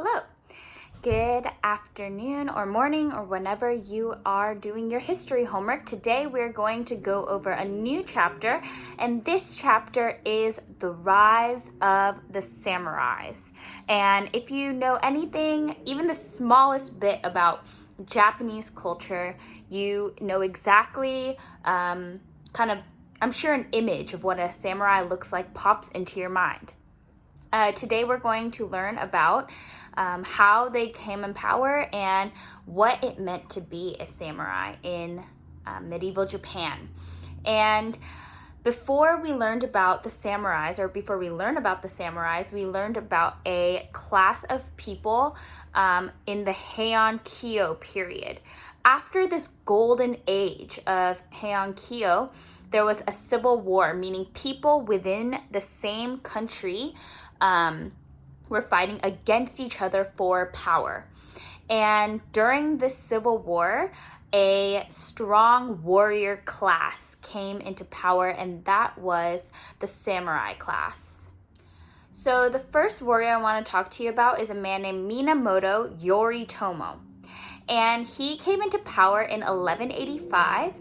Hello. Good afternoon or morning or whenever you are doing your history homework. Today we're going to go over a new chapter, and this chapter is the rise of the samurais. And if you know anything, even the smallest bit about Japanese culture, you know exactly I'm sure an image of what a samurai looks like pops into your mind. Today we're going to learn about how they came in power and what it meant to be a samurai in medieval Japan. And before we learn about the samurais, we learned about a class of people in the Heian Kyo period. After this golden age of Heian Kyo, there was a civil war, meaning people within the same country were fighting against each other for power. And during this civil war, a strong warrior class came into power, and that was the samurai class. So the first warrior I want to talk to you about is a man named Minamoto Yoritomo. And he came into power in 1185,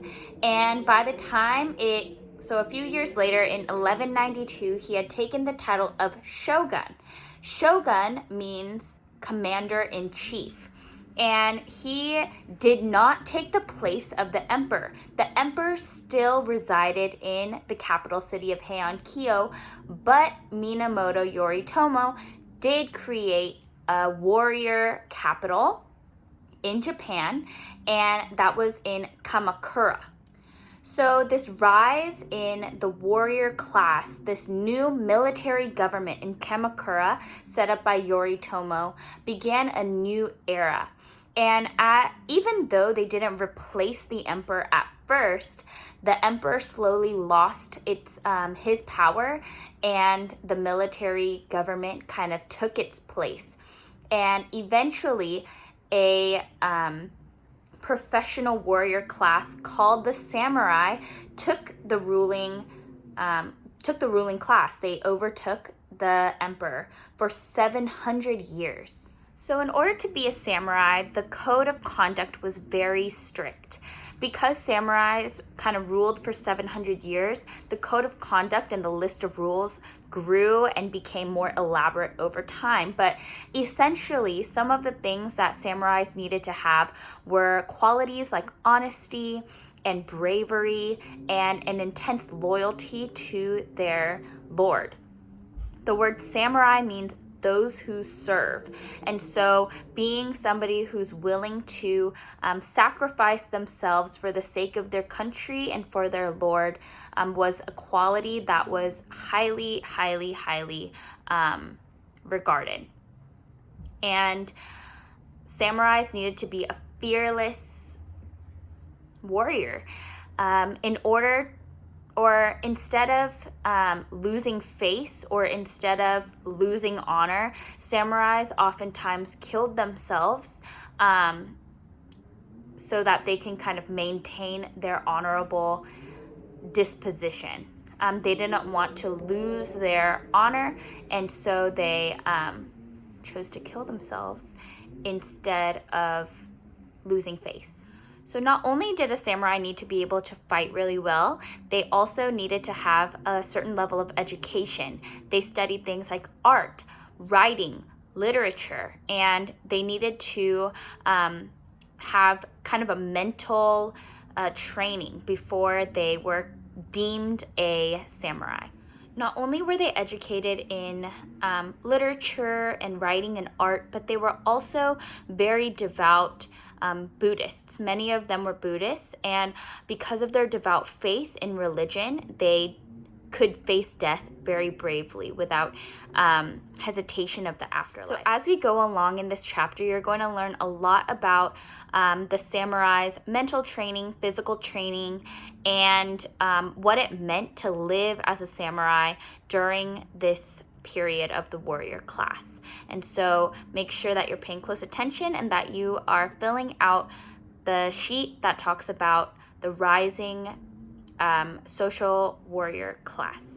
and by the time a few years later, in 1192, he had taken the title of shogun. Shogun means commander-in-chief. And he did not take the place of the emperor. The emperor still resided in the capital city of Heian Kyo, but Minamoto Yoritomo did create a warrior capital in Japan, and that was in Kamakura. So this rise in the warrior class, this new military government in Kamakura set up by Yoritomo, began a new era. And even though they didn't replace the emperor at first, the emperor slowly lost his power, and the military government kind of took its place. And eventually, a professional warrior class called the samurai took the ruling class. They overtook the emperor for 700 years. So in order to be a samurai, the code of conduct was very strict. Because samurais kind of ruled for 700 years, the code of conduct and the list of rules grew and became more elaborate over time. But essentially, some of the things that samurais needed to have were qualities like honesty and bravery and an intense loyalty to their lord. The word samurai means those who serve. And so being somebody who's willing to sacrifice themselves for the sake of their country and for their lord was a quality that was highly, highly, highly regarded. And samurais needed to be a fearless warrior. Instead of losing face or instead of losing honor, samurais oftentimes killed themselves so that they can kind of maintain their honorable disposition. They didn't want to lose their honor, and so they chose to kill themselves instead of losing face. So not only did a samurai need to be able to fight really well, they also needed to have a certain level of education. They studied things like art, writing, literature, and they needed to have kind of a mental training before they were deemed a samurai. Not only were they educated in literature and writing and art, but they were also very devout Buddhists. Many of them were Buddhists, and because of their devout faith in religion, they could face death very bravely without hesitation of the afterlife. So as we go along in this chapter, you're going to learn a lot about the samurai's mental training, physical training, and what it meant to live as a samurai during this period of the warrior class. And so make sure that you're paying close attention and that you are filling out the sheet that talks about the rising social warrior class.